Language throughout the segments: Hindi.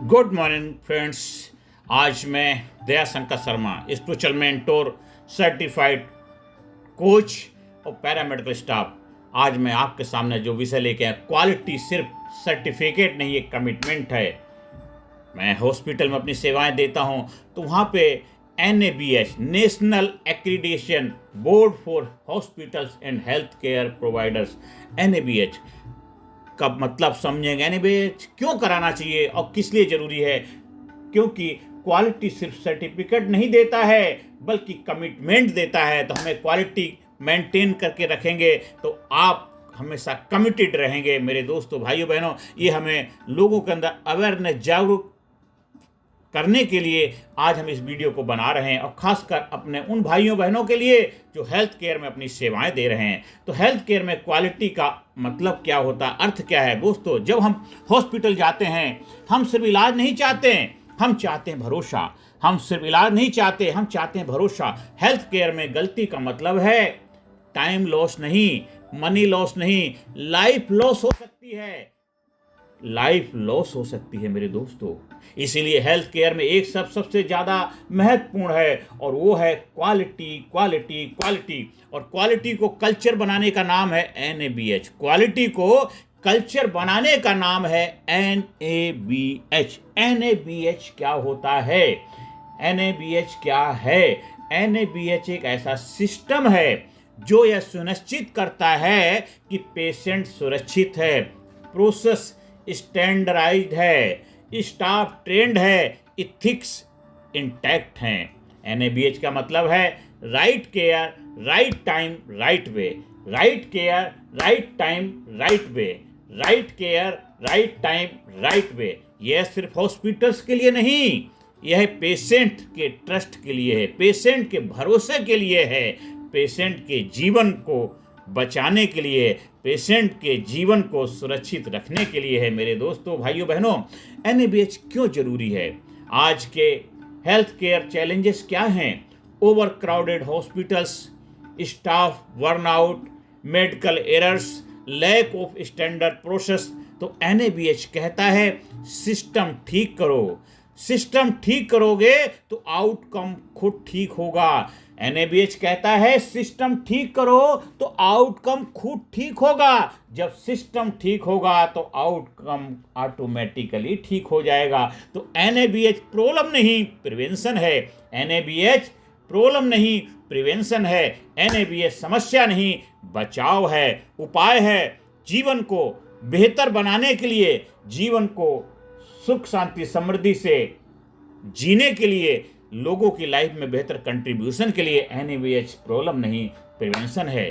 Good morning friends. आज मैं Daya Shankar Sharma, spiritual mentor, certified coach और पैरामेडिकल स्टाफ, आज मैं आपके सामने जो विषय लेके आया, क्वालिटी सिर्फ सर्टिफिकेट नहीं, एक कमिटमेंट है। मैं हॉस्पिटल में अपनी सेवाएं देता हूं तो वहां पे NABH, national accreditation board for hospitals and health care providers, NABH का मतलब समझेंगे। NABH क्यों कराना चाहिए और किस लिए ज़रूरी है? क्योंकि क्वालिटी सिर्फ सर्टिफिकेट नहीं देता है बल्कि कमिटमेंट देता है। तो हमें क्वालिटी मेंटेन करके रखेंगे तो आप हमेशा कमिटेड रहेंगे। मेरे दोस्तों, भाइयों, बहनों, ये हमें लोगों के अंदर अवेयरनेस, जागरूक करने के लिए आज हम इस वीडियो को बना रहे हैं और खासकर अपने उन भाइयों बहनों के लिए जो हेल्थ केयर में अपनी सेवाएं दे रहे हैं। तो हेल्थ केयर में क्वालिटी का मतलब क्या होता है, अर्थ क्या है? दोस्तों, जब हम हॉस्पिटल जाते हैं, हम सिर्फ इलाज नहीं चाहते हैं, हम चाहते हैं भरोसा। हम सिर्फ इलाज नहीं चाहते, हम चाहते हैं भरोसा। हेल्थ केयर में गलती का मतलब है टाइम लॉस नहीं, मनी लॉस नहीं, लाइफ लॉस हो सकती है। लाइफ लॉस हो सकती है मेरे दोस्तों। इसीलिए हेल्थ केयर में एक सबसे ज़्यादा महत्वपूर्ण है और वो है क्वालिटी, क्वालिटी, क्वालिटी। और क्वालिटी को कल्चर बनाने का नाम है NABH। क्वालिटी को कल्चर बनाने का नाम है NABH। NABH क्या होता है? NABH क्या है? NABH एक ऐसा सिस्टम है जो यह सुनिश्चित करता है कि पेशेंट सुरक्षित है, प्रोसेस स्टैंडर्डाइज्ड है, स्टाफ ट्रेंड है, इथिक्स इंटैक्ट हैं। NABH का मतलब है right care, right time, right way. Right care, right time, right way. Right care, right time, right way. यह सिर्फ हॉस्पिटल्स के लिए नहीं, यह पेशेंट के ट्रस्ट के लिए है, पेशेंट के भरोसे के लिए है, पेशेंट के जीवन को बचाने के लिए, पेशेंट के जीवन को सुरक्षित रखने के लिए है। मेरे दोस्तों, भाइयों, बहनों, NABH क्यों जरूरी है? आज के हेल्थ केयर चैलेंजेस क्या हैं? Overcrowded hospitals, staff burnout, medical errors, lack of standard process. तो NABH कहता है सिस्टम ठीक करो। सिस्टम ठीक करोगे तो आउटकम खुद ठीक होगा। NABH कहता है सिस्टम ठीक करो तो आउटकम खुद ठीक होगा। जब सिस्टम ठीक होगा तो आउटकम ऑटोमेटिकली ठीक हो जाएगा। तो NABH प्रॉब्लम नहीं, प्रिवेंशन है। NABH प्रॉब्लम नहीं, प्रिवेंशन है। NABH समस्या नहीं, बचाव है, उपाय है। जीवन को बेहतर बनाने के लिए, जीवन को सुख शांति समृद्धि से जीने के लिए, लोगों की लाइफ में बेहतर कंट्रीब्यूशन के लिए NABH प्रॉब्लम नहीं, प्रिवेंशन है।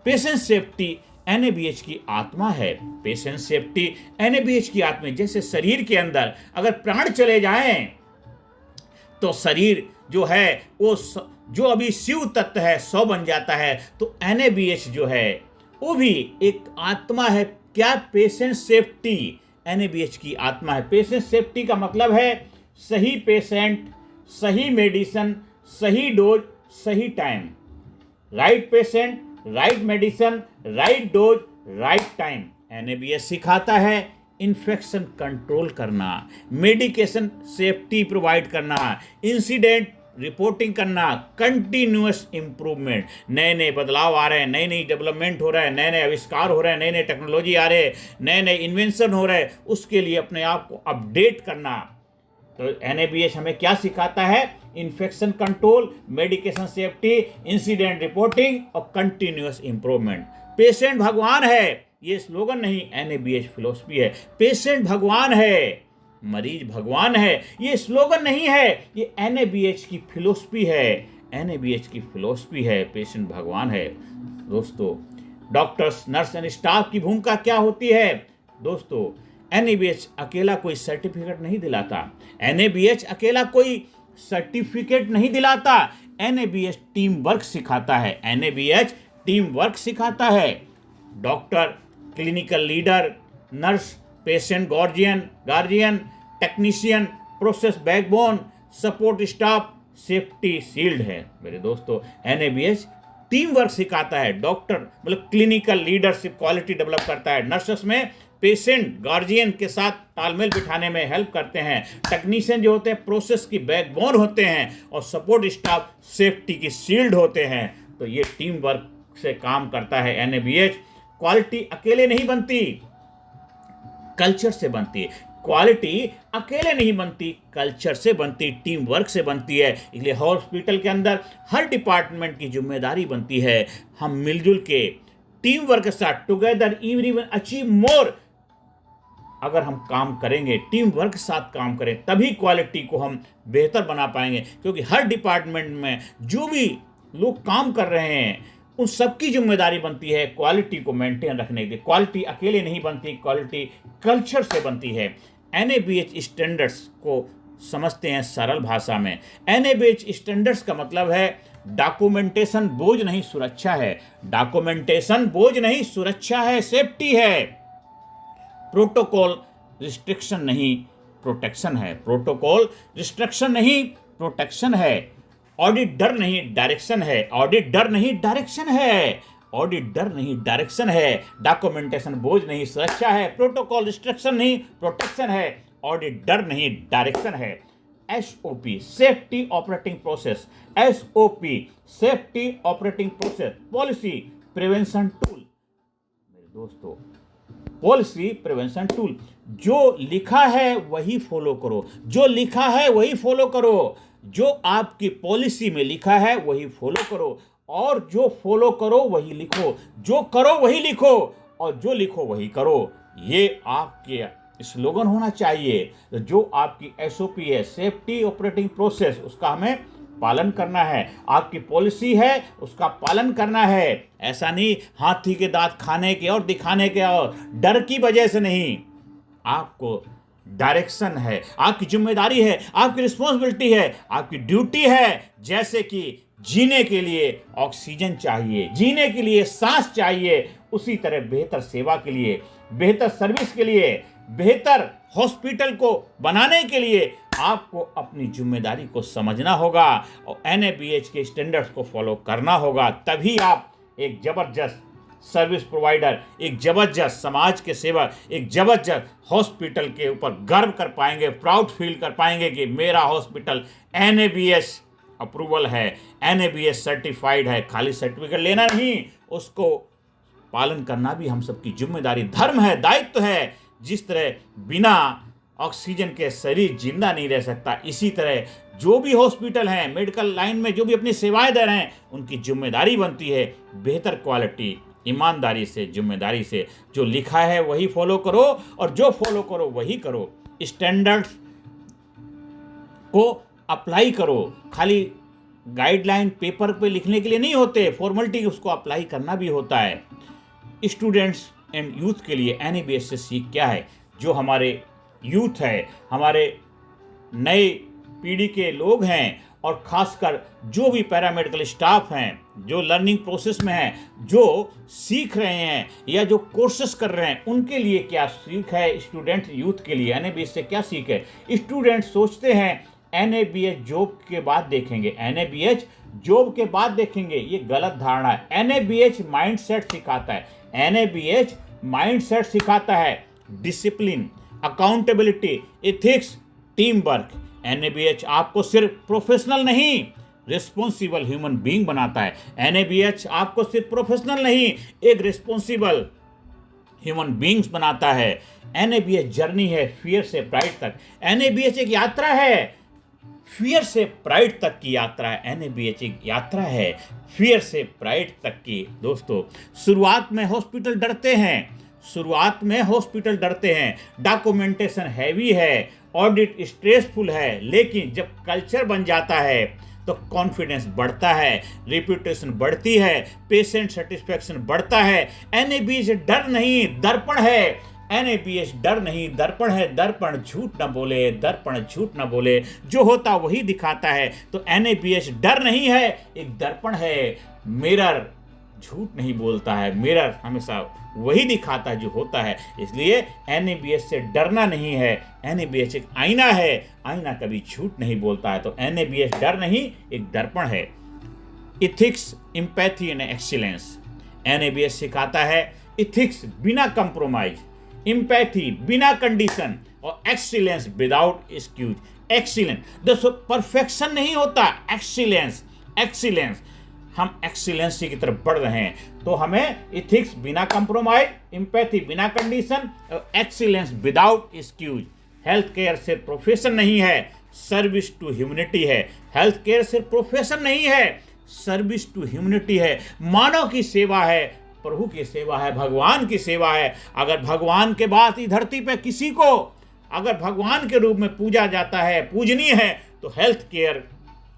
पेशेंट सेफ्टी NABH की आत्मा है। पेशेंट सेफ्टी NABH की आत्मा। जैसे शरीर के अंदर अगर प्राण चले जाएं तो शरीर जो है वो जो अभी शिव तत्व है 100 बन जाता है। तो NABH जो है वो भी एक आत्मा है। क्या? पेशेंट सेफ्टी NABH की आत्मा है। पेशेंट सेफ्टी का मतलब है सही पेशेंट, सही मेडिसिन, सही डोज, सही time. Right patient, right medicine, right dose, right time. NABH सिखाता है इन्फेक्शन कंट्रोल करना, मेडिकेशन सेफ्टी प्रोवाइड करना, इंसिडेंट रिपोर्टिंग करना, कंटिन्यूअस इंप्रूवमेंट। नए नए बदलाव आ रहे हैं, नई नई डेवलपमेंट हो रहा है, नए नए आविष्कार हो रहे हैं, नए नए टेक्नोलॉजी आ रहे हैं, नए नए इन्वेंशन हो रहे हैं। उसके लिए अपने आप को अपडेट करना। तो NABH हमें क्या सिखाता है? Infection control, medication safety, incident reporting और कंटिन्यूअस इंप्रूवमेंट। पेशेंट भगवान है, ये स्लोगन नहीं, NABH फिलॉसफी है। पेशेंट भगवान है, मरीज भगवान है, ये स्लोगन नहीं है, ये NABH की फिलॉसफी है। NABH की फिलॉसफी है, पेशेंट भगवान है। दोस्तों, डॉक्टर्स, नर्स एंड स्टाफ की भूमिका क्या होती है? दोस्तों, NABH अकेला कोई सर्टिफिकेट नहीं दिलाता। NABH अकेला कोई सर्टिफिकेट नहीं दिलाता। NABH टीम वर्क सिखाता है। NABH टीम वर्क सिखाता है। Doctor, clinical leader, nurse, patient guardian, technician, process backbone, support staff, safety shield है। मेरे दोस्तों, NABH टीम वर्क सिखाता है। डॉक्टर मतलब क्लिनिकल लीडरशिप क्वालिटी डेवलप करता है। नर्सेस में पेशेंट गार्जियन के साथ तालमेल बिठाने में हेल्प करते हैं। टेक्नीशियन जो होते हैं प्रोसेस की बैकबोन होते हैं, और सपोर्ट स्टाफ सेफ्टी की शील्ड होते हैं। तो ये टीम वर्क से काम करता है NABH। क्वालिटी अकेले नहीं बनती, कल्चर से बनती है। क्वालिटी अकेले नहीं बनती, कल्चर से बनती, टीम वर्क से बनती है। इसलिए हॉस्पिटल के अंदर हर डिपार्टमेंट की जिम्मेदारी बनती है हम मिलजुल के टीम वर्क के साथ टुगेदर एवरीवन अचीव मोर। अगर हम काम करेंगे, टीम वर्क के साथ काम करें, तभी क्वालिटी को हम बेहतर बना पाएंगे। क्योंकि हर डिपार्टमेंट में जो भी लोग काम कर रहे हैं उन सबकी जिम्मेदारी बनती है क्वालिटी को मेंटेन रखने की। क्वालिटी अकेले नहीं बनती, क्वालिटी कल्चर से बनती है। NABH स्टैंडर्ड्स को समझते हैं सरल भाषा में। NABH स्टैंडर्ड्स का मतलब है डॉक्यूमेंटेशन बोझ नहीं, सुरक्षा है। डॉक्यूमेंटेशन बोझ नहीं, सुरक्षा है, सेफ्टी है। प्रोटोकॉल रिस्ट्रिक्शन नहीं, प्रोटेक्शन है। प्रोटोकॉल रिस्ट्रिक्शन नहीं, प्रोटेक्शन है। ऑडिट डर नहीं, डायरेक्शन है। ऑडिट डर नहीं, डायरेक्शन है। ऑडिट डर नहीं, डायरेक्शन है। डॉक्यूमेंटेशन बोझ नहीं, सुरक्षा है। प्रोटोकॉल रिस्ट्रिक्शन नहीं, प्रोटेक्शन है। ऑडिट डर नहीं, डायरेक्शन है। SOP safety operating process, SOP safety operating process, policy prevention tool. मेरे दोस्तों, पॉलिसी प्रिवेंशन टूल, जो लिखा है वही फॉलो करो, जो लिखा है वही फॉलो करो। जो आपकी पॉलिसी में लिखा है वही फॉलो करो, और जो फॉलो करो वही लिखो, जो करो वही लिखो, और जो लिखो वही करो। ये आपके स्लोगन होना चाहिए। जो आपकी SOP है, सेफ्टी ऑपरेटिंग प्रोसेस, उसका हमें पालन करना है। आपकी पॉलिसी है, उसका पालन करना है। ऐसा नहीं हाथी के दांत खाने के और दिखाने के और डर की वजह से नहीं। आपको डायरेक्शन है, आपकी जिम्मेदारी है, आपकी रिस्पॉन्सिबिलिटी है, आपकी ड्यूटी है। जैसे कि जीने के लिए ऑक्सीजन चाहिए, जीने के लिए सांस चाहिए, उसी तरह बेहतर सेवा के लिए, बेहतर सर्विस के लिए, बेहतर हॉस्पिटल को बनाने के लिए आपको अपनी जिम्मेदारी को समझना होगा और NABH के स्टैंडर्ड्स को फॉलो करना होगा। तभी आप एक जबरदस्त सर्विस प्रोवाइडर, एक जबरदस्त समाज के सेवक, एक जबरदस्त हॉस्पिटल के ऊपर गर्व कर पाएंगे, प्राउड फील कर पाएंगे कि मेरा हॉस्पिटल NABH अप्रूवल है, NABH सर्टिफाइड है। खाली सर्टिफिकेट लेना नहीं, उसको पालन करना भी हम सबकी जिम्मेदारी, धर्म है, दायित्व है। जिस तरह बिना ऑक्सीजन के शरीर जिंदा नहीं रह सकता, इसी तरह जो भी हॉस्पिटल हैं, मेडिकल लाइन में जो भी अपनी सेवाएं दे रहे हैं, उनकी जिम्मेदारी बनती है बेहतर क्वालिटी, ईमानदारी से, जिम्मेदारी से। जो लिखा है वही फॉलो करो, और जो फॉलो करो वही करो। स्टैंडर्ड्स को अप्लाई करो। खाली गाइडलाइन पेपर पे लिखने के लिए नहीं होते, फॉर्मेलिटी उसको अप्लाई करना भी होता है। स्टूडेंट्स एंड यूथ के लिए NABH से सीख क्या है? जो हमारे यूथ है, हमारे नए पीढ़ी के लोग हैं, और ख़ासकर जो भी पैरामेडिकल स्टाफ हैं, जो लर्निंग प्रोसेस में हैं, जो सीख रहे हैं या जो कोर्सेस कर रहे हैं, उनके लिए क्या सीख है? स्टूडेंट यूथ के लिए NABH से क्या सीख है? स्टूडेंट सोचते हैं NABH जॉब के बाद देखेंगे, NABH जॉब के बाद देखेंगे। ये गलत धारणा है। NABH माइंडसेट सिखाता है, NABH माइंडसेट सिखाता है, discipline, accountability, ethics, team work. NABH आपको सिर्फ प्रोफेशनल नहीं, रिस्पॉन्सिबल ह्यूमन बीइंग बनाता है। NABH आपको सिर्फ प्रोफेशनल नहीं, एक रिस्पॉन्सिबल ह्यूमन बीइंग्स बनाता है। NABH जर्नी है फियर से प्राइड तक। NABH एक यात्रा है, फियर से प्राइड तक की यात्रा है। NABH एक यात्रा है फियर से प्राइड तक की। दोस्तों, शुरुआत में हॉस्पिटल डरते हैं, शुरुआत में हॉस्पिटल डरते हैं, डॉक्यूमेंटेशन हैवी है, ऑडिट स्ट्रेसफुल है, लेकिन जब कल्चर बन जाता है तो कॉन्फिडेंस बढ़ता है, रेपुटेशन बढ़ती है, पेशेंट सेटिस्फैक्शन बढ़ता है। NABH डर नहीं, दर्पण है। NABH डर नहीं, दर्पण है। दर्पण झूठ न बोले, दर्पण झूठ न बोले, जो होता वही दिखाता है। तो NABH डर नहीं है, एक दर्पण है। मिरर झूठ नहीं बोलता है, मिरर हमेशा वही दिखाता है जो होता है। इसलिए NABH से डरना नहीं है। NABH एक आईना है, आईना कभी झूठ नहीं बोलता है। तो NABH डर नहीं, एक दर्पण है। Ethics, empathy and excellence. NABH सिखाता है इथिक्स बिना कंप्रोमाइज, इम्पैथी बिना कंडीशन, और एक्सीलेंस विदाउट एक्सक्यूज। एक्सीलेंस, दोस्तों परफेक्शन नहीं होता, एक्सीलेंस। एक्सीलेंस, हम एक्सीलेंसी की तरफ बढ़ रहे हैं, तो हमें इथिक्स बिना कंप्रोमाइज, इम्पैथी बिना कंडीशन और excellence without excuse. Health care सिर्फ प्रोफेशन नहीं है, सर्विस टू ह्यूमैनिटी है। हेल्थ केयर सिर्फ प्रोफेशन नहीं है, सर्विस टू ह्यूमैनिटी है। मानव की सेवा है, प्रभु की सेवा है, भगवान की सेवा है। अगर भगवान के बाद इस धरती पे किसी को अगर भगवान के रूप में पूजा जाता है, पूजनीय है, तो हेल्थ केयर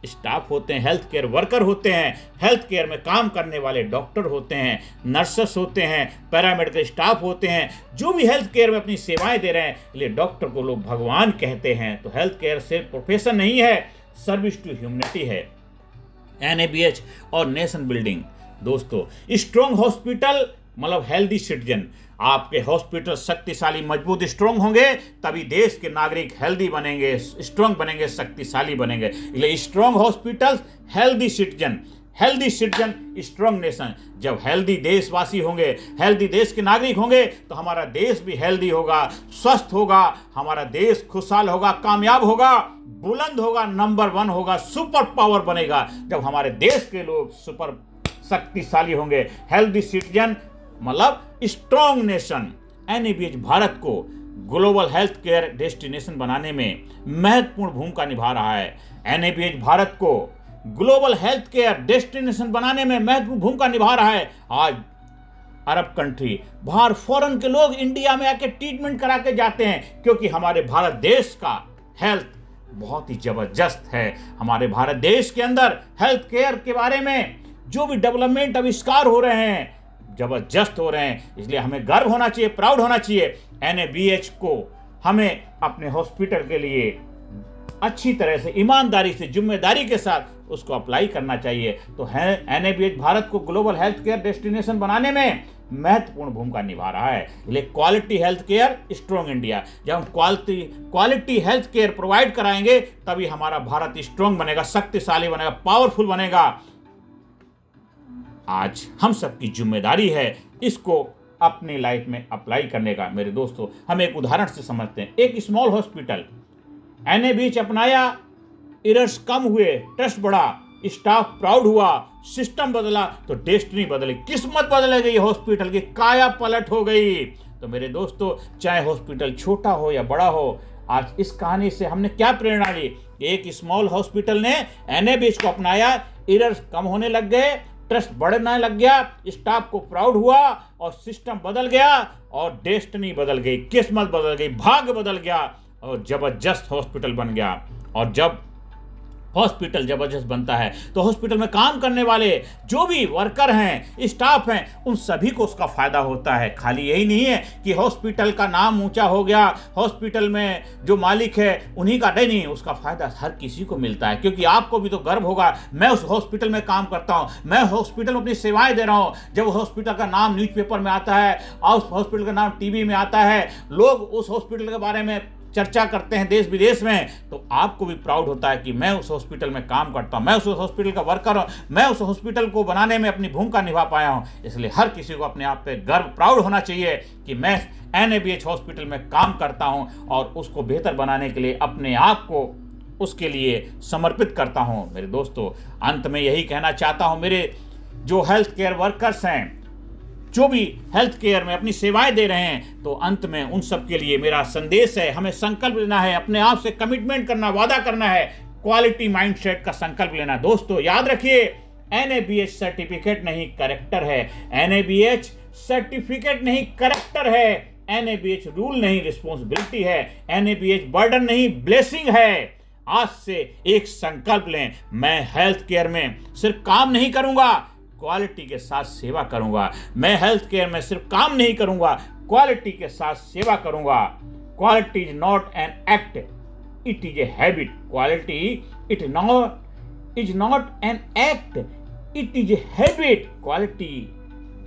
स्टाफ होते हैं, हेल्थ केयर वर्कर होते हैं, हेल्थ केयर में काम करने वाले डॉक्टर होते हैं, नर्सेस होते हैं, पैरामेडिकल स्टाफ होते हैं, जो भी हेल्थ केयर में अपनी सेवाएं दे रहे हैं, इसलिए डॉक्टर को लोग भगवान कहते हैं। तो हेल्थ केयर सिर्फ प्रोफेशन नहीं है, सर्विस टू ह्यूमैनिटी है। NABH और नेशन बिल्डिंग। दोस्तों स्ट्रॉन्ग हॉस्पिटल मतलब हेल्दी सिटीजन। आपके हॉस्पिटल शक्तिशाली मजबूत स्ट्रॉन्ग होंगे, तभी देश के नागरिक हेल्दी बनेंगे, स्ट्रॉन्ग बनेंगे, शक्तिशाली बनेंगे। इसलिए strong hospitals, healthy citizen, healthy citizen strong nation. जब हेल्दी देशवासी होंगे, हेल्दी देश के नागरिक होंगे, तो हमारा देश भी हेल्दी होगा, स्वस्थ होगा, हमारा देश खुशहाल होगा, कामयाब होगा, बुलंद होगा, नंबर 1 होगा, सुपर पावर बनेगा। जब हमारे देश के लोग सुपर शक्तिशाली होंगे, हेल्दी सिटीजन मतलब स्ट्रॉन्ग नेशन। NABH भारत को ग्लोबल हेल्थ केयर डेस्टिनेशन बनाने में महत्वपूर्ण भूमिका निभा रहा है। NABH भारत को ग्लोबल हेल्थ केयर डेस्टिनेशन बनाने में महत्वपूर्ण भूमिका निभा रहा है। आज अरब कंट्री, बाहर फॉरेन के लोग इंडिया में आके ट्रीटमेंट करा के जाते हैं, क्योंकि हमारे भारत देश का हेल्थ बहुत ही जबरदस्त है। हमारे भारत देश के अंदर हेल्थ केयर के बारे में जो भी डेवलपमेंट आविष्कार हो रहे हैं, जबरदस्त हो रहे हैं। इसलिए हमें गर्व होना चाहिए, प्राउड होना चाहिए। NABH को हमें अपने हॉस्पिटल के लिए अच्छी तरह से, ईमानदारी से, जिम्मेदारी के साथ उसको अप्लाई करना चाहिए। तो NABH भारत को ग्लोबल हेल्थ केयर डेस्टिनेशन बनाने में महत्वपूर्ण भूमिका निभा रहा है। इसलिए quality health care, strong India. जब हम क्वालिटी हेल्थ केयर प्रोवाइड कराएंगे, तभी हमारा भारत स्ट्रॉन्ग बनेगा, शक्तिशाली बनेगा, पावरफुल बनेगा। आज हम सबकी जिम्मेदारी है इसको अपनी लाइफ में अप्लाई करने का। मेरे दोस्तों, हम एक उदाहरण से समझते हैं। एक स्मॉल हॉस्पिटल, NABH अपनाया, एरर्स कम हुए, ट्रस्ट बढ़ा, स्टाफ प्राउड हुआ, सिस्टम बदला, तो डेस्टिनी बदली, किस्मत बदल गई, हॉस्पिटल की काया पलट हो गई। तो मेरे दोस्तों, चाहे हॉस्पिटल छोटा हो या बड़ा हो, आज इस कहानी से हमने क्या प्रेरणा ली? एक स्मॉल हॉस्पिटल ने NABH को अपनाया, एरर्स कम होने लग गए, ट्रस्ट बढ़ने लग गया, स्टाफ को प्राउड हुआ, और सिस्टम बदल गया, और डेस्टिनी बदल गई, किस्मत बदल गई, भाग्य बदल गया, और जबरदस्त हॉस्पिटल बन गया। और जब हॉस्पिटल जबरदस्त बनता है, तो हॉस्पिटल में काम करने वाले जो भी वर्कर हैं, स्टाफ हैं, उन सभी को उसका फायदा होता है। खाली यही नहीं है कि हॉस्पिटल का नाम ऊंचा हो गया, हॉस्पिटल में जो मालिक है उन्हीं का, नहीं, उसका फायदा हर किसी को मिलता है। क्योंकि आपको भी तो गर्व होगा, मैं उस हॉस्पिटल में काम करता हूं, मैं हॉस्पिटल में अपनी सेवाएं दे रहा हूं। जब हॉस्पिटल का नाम न्यूज़पेपर में आता है और उस हॉस्पिटल का नाम टीवी में आता है, लोग उस हॉस्पिटल के बारे में चर्चा करते हैं देश विदेश में, तो आपको भी प्राउड होता है कि मैं उस हॉस्पिटल में काम करता हूं, मैं उस हॉस्पिटल का वर्कर हूं, मैं उस हॉस्पिटल को बनाने में अपनी भूमिका निभा पाया हूं। इसलिए हर किसी को अपने आप पे गर्व, प्राउड होना चाहिए कि मैं NABH हॉस्पिटल में काम करता हूं, और उसको बेहतर बनाने के लिए अपने आप को उसके लिए समर्पित करता हूं। मेरे दोस्तों, अंत में यही कहना चाहता हूं, मेरे जो हेल्थ केयर वर्कर्स हैं, जो भी हेल्थ केयर में अपनी सेवाएं दे रहे हैं, तो अंत में उन सब के लिए मेरा संदेश है, हमें संकल्प लेना है, अपने आप से कमिटमेंट करना, वादा करना है, क्वालिटी माइंडसेट का संकल्प लेना। दोस्तों याद रखिए, NABH सर्टिफिकेट नहीं, करेक्टर है। NABH सर्टिफिकेट नहीं, करेक्टर है। NABH रूल नहीं, रिस्पॉन्सिबिलिटी है। NABH बर्डन नहीं, ब्लेसिंग है। आज से एक संकल्प लें, मैं हेल्थ केयर में सिर्फ काम नहीं करूंगा, क्वालिटी के साथ सेवा करूंगा। मैं हेल्थ केयर में सिर्फ काम नहीं करूंगा, क्वालिटी के साथ सेवा करूंगा। Quality is not an act, it is a habit. Quality is not an act, it is a habit. Quality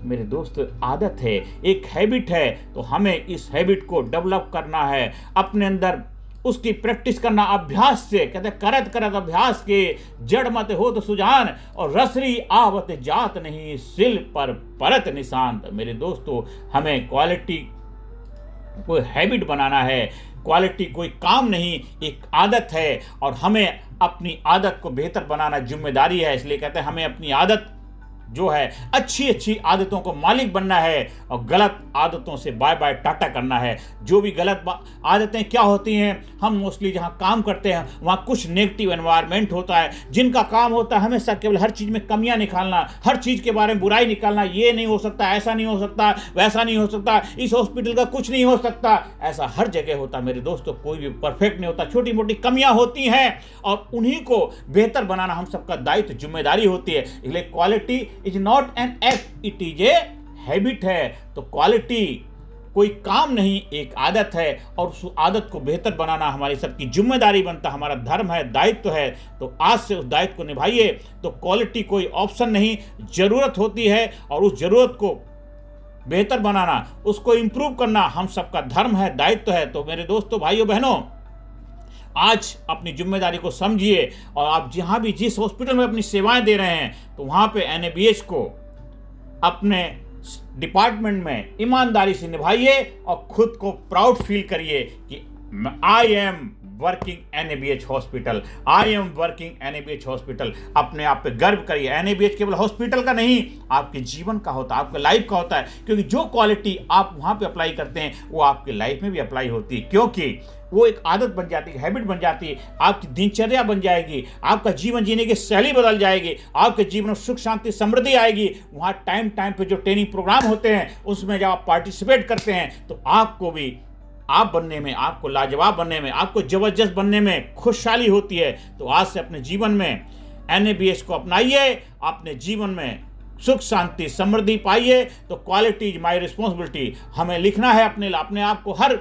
मेरे दोस्त आदत है, एक हैबिट है। तो हमें इस हैबिट को डेवलप करना है, अपने अंदर उसकी प्रैक्टिस करना, अभ्यास से। कहते करत करत अभ्यास के, जड़ मत हो तो सुजान, और रसरी आवत जात नहीं, सिल पर परत निशान। मेरे दोस्तों, हमें क्वालिटी कोई हैबिट बनाना है। क्वालिटी कोई काम नहीं, एक आदत है, और हमें अपनी आदत को बेहतर बनाना जिम्मेदारी है। इसलिए कहते हैं हमें अपनी आदत जो है, अच्छी अच्छी आदतों को मालिक बनना है और गलत आदतों से बाय बाय टाटा करना है। जो भी गलत आदतें क्या होती हैं, हम मोस्टली जहाँ काम करते हैं वहाँ कुछ नेगेटिव एनवायरनमेंट होता है, जिनका काम होता है हमेशा केवल हर चीज़ में कमियां निकालना, हर चीज़ के बारे में बुराई निकालना। ये नहीं हो सकता, ऐसा नहीं हो सकता, वैसा नहीं हो सकता, इस हॉस्पिटल का कुछ नहीं हो सकता, ऐसा हर जगह होता। मेरे दोस्तों, कोई भी परफेक्ट नहीं होता, छोटी मोटी कमियां होती हैं और उन्हीं को बेहतर बनाना हम सबका दायित्व, जिम्मेदारी होती है। इसलिए quality is not an act, it is a habit है। तो क्वालिटी कोई काम नहीं, एक आदत है, और उस आदत को बेहतर बनाना हमारी सबकी जिम्मेदारी बनता, हमारा धर्म है, दायित्व है। तो आज से उस दायित्व को निभाइए। तो क्वालिटी कोई ऑप्शन नहीं, जरूरत होती है, और उस जरूरत को बेहतर बनाना, उसको इंप्रूव करना हम सबका धर्म है, दायित्व है। तो मेरे दोस्तों, भाइयों बहनों, आज अपनी जिम्मेदारी को समझिए, और आप जहाँ भी जिस हॉस्पिटल में अपनी सेवाएं दे रहे हैं, तो वहाँ पे NABH को अपने डिपार्टमेंट में ईमानदारी से निभाइए और खुद को प्राउड फील करिए कि I am working NABH hospital, I am working NABH hospital. अपने आप पे गर्व करिए। NABH केवल हॉस्पिटल का नहीं, आपके जीवन का होता है, आपके लाइफ का होता है, क्योंकि जो क्वालिटी आप वहाँ पे अप्लाई करते हैं वो आपके लाइफ में भी अप्लाई होती है, क्योंकि वो एक आदत बन जाती है, हैबिट बन जाती है, आपकी दिनचर्या बन जाएगी, आपका जीवन जीने की शैली बदल जाएगी, आपके जीवन में सुख शांति समृद्धि आएगी। वहाँ टाइम टाइम पे जो ट्रेनिंग प्रोग्राम होते हैं उसमें जब आप पार्टिसिपेट करते हैं तो आपको भी आप बनने में, आपको लाजवाब बनने में, आपको जबरदस्त बनने में खुशहाली होती है। तो आज से अपने जीवन में NABH को अपनाइए, अपने जीवन में सुख शांति समृद्धि पाइए। तो क्वालिटी इज माई रिस्पॉन्सिबिलिटी, हमें लिखना है अपने आप को। हर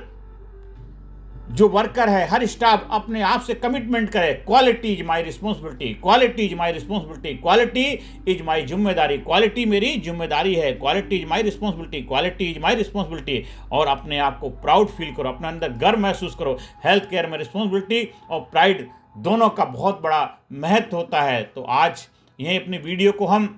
जो वर्कर है, हर स्टाफ अपने आप से कमिटमेंट करे, quality is my responsibility, quality is my responsibility, quality is my जिम्मेदारी, क्वालिटी मेरी जिम्मेदारी है, quality is my responsibility, quality is my responsibility. और अपने आप को प्राउड फील करो, अपने अंदर गर्व महसूस करो। हेल्थ केयर में रिस्पॉन्सिबिलिटी और प्राइड दोनों का बहुत बड़ा महत्व होता है। तो आज यही अपनी वीडियो को हम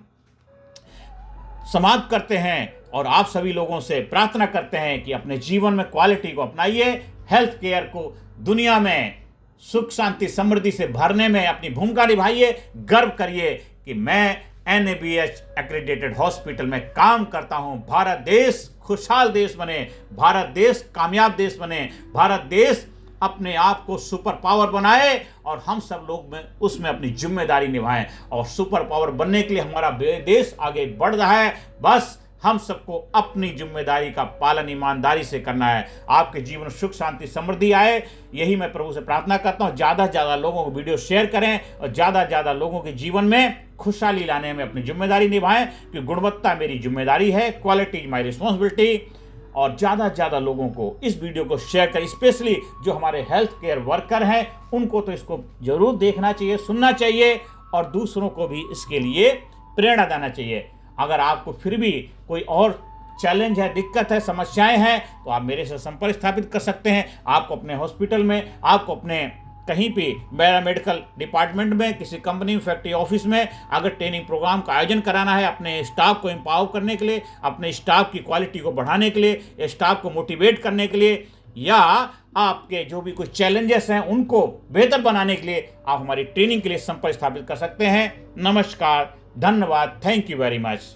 समाप्त करते हैं और आप सभी लोगों से प्रार्थना करते हैं कि अपने जीवन में क्वालिटी को अपनाइए, हेल्थ केयर को दुनिया में सुख शांति समृद्धि से भरने में अपनी भूमिका निभाइए। गर्व करिए कि मैं NABH एक्रेडिटेड हॉस्पिटल में काम करता हूं। भारत देश खुशहाल देश बने, भारत देश कामयाब देश बने, भारत देश अपने आप को सुपर पावर बनाए और हम सब लोग में उसमें अपनी जिम्मेदारी निभाएं। और सुपर पावर बनने के लिए हमारा देश आगे बढ़ रहा है, बस हम सबको अपनी जिम्मेदारी का पालन ईमानदारी से करना है। आपके जीवन में सुख शांति समृद्धि आए, यही मैं प्रभु से प्रार्थना करता हूँ। ज़्यादा से ज़्यादा लोगों को वीडियो शेयर करें और ज़्यादा से ज़्यादा लोगों के जीवन में खुशहाली लाने में अपनी जिम्मेदारी निभाएं, क्योंकि गुणवत्ता मेरी जिम्मेदारी है, क्वालिटी इज माई रिस्पॉन्सिबिलिटी। और ज़्यादा से ज़्यादा लोगों को इस वीडियो को शेयर करें, स्पेशली जो हमारे हेल्थ केयर वर्कर हैं उनको तो इसको जरूर देखना चाहिए, सुनना चाहिए और दूसरों को भी इसके लिए प्रेरणा देना चाहिए। अगर आपको फिर भी कोई और चैलेंज है, दिक्कत है, समस्याएं हैं, तो आप मेरे से संपर्क स्थापित कर सकते हैं। आपको अपने हॉस्पिटल में, आपको अपने कहीं भी पैरामेडिकल डिपार्टमेंट में, किसी कंपनी में, फैक्ट्री ऑफिस में अगर ट्रेनिंग प्रोग्राम का आयोजन कराना है अपने स्टाफ को एम्पावर करने के लिए, अपने स्टाफ की क्वालिटी को बढ़ाने के लिए, स्टाफ को मोटिवेट करने के लिए, या आपके जो भी कुछ चैलेंजेस हैं उनको बेहतर बनाने के लिए, आप हमारी ट्रेनिंग के लिए संपर्क स्थापित कर सकते हैं। नमस्कार, धन्यवाद, थैंक यू वेरी मच।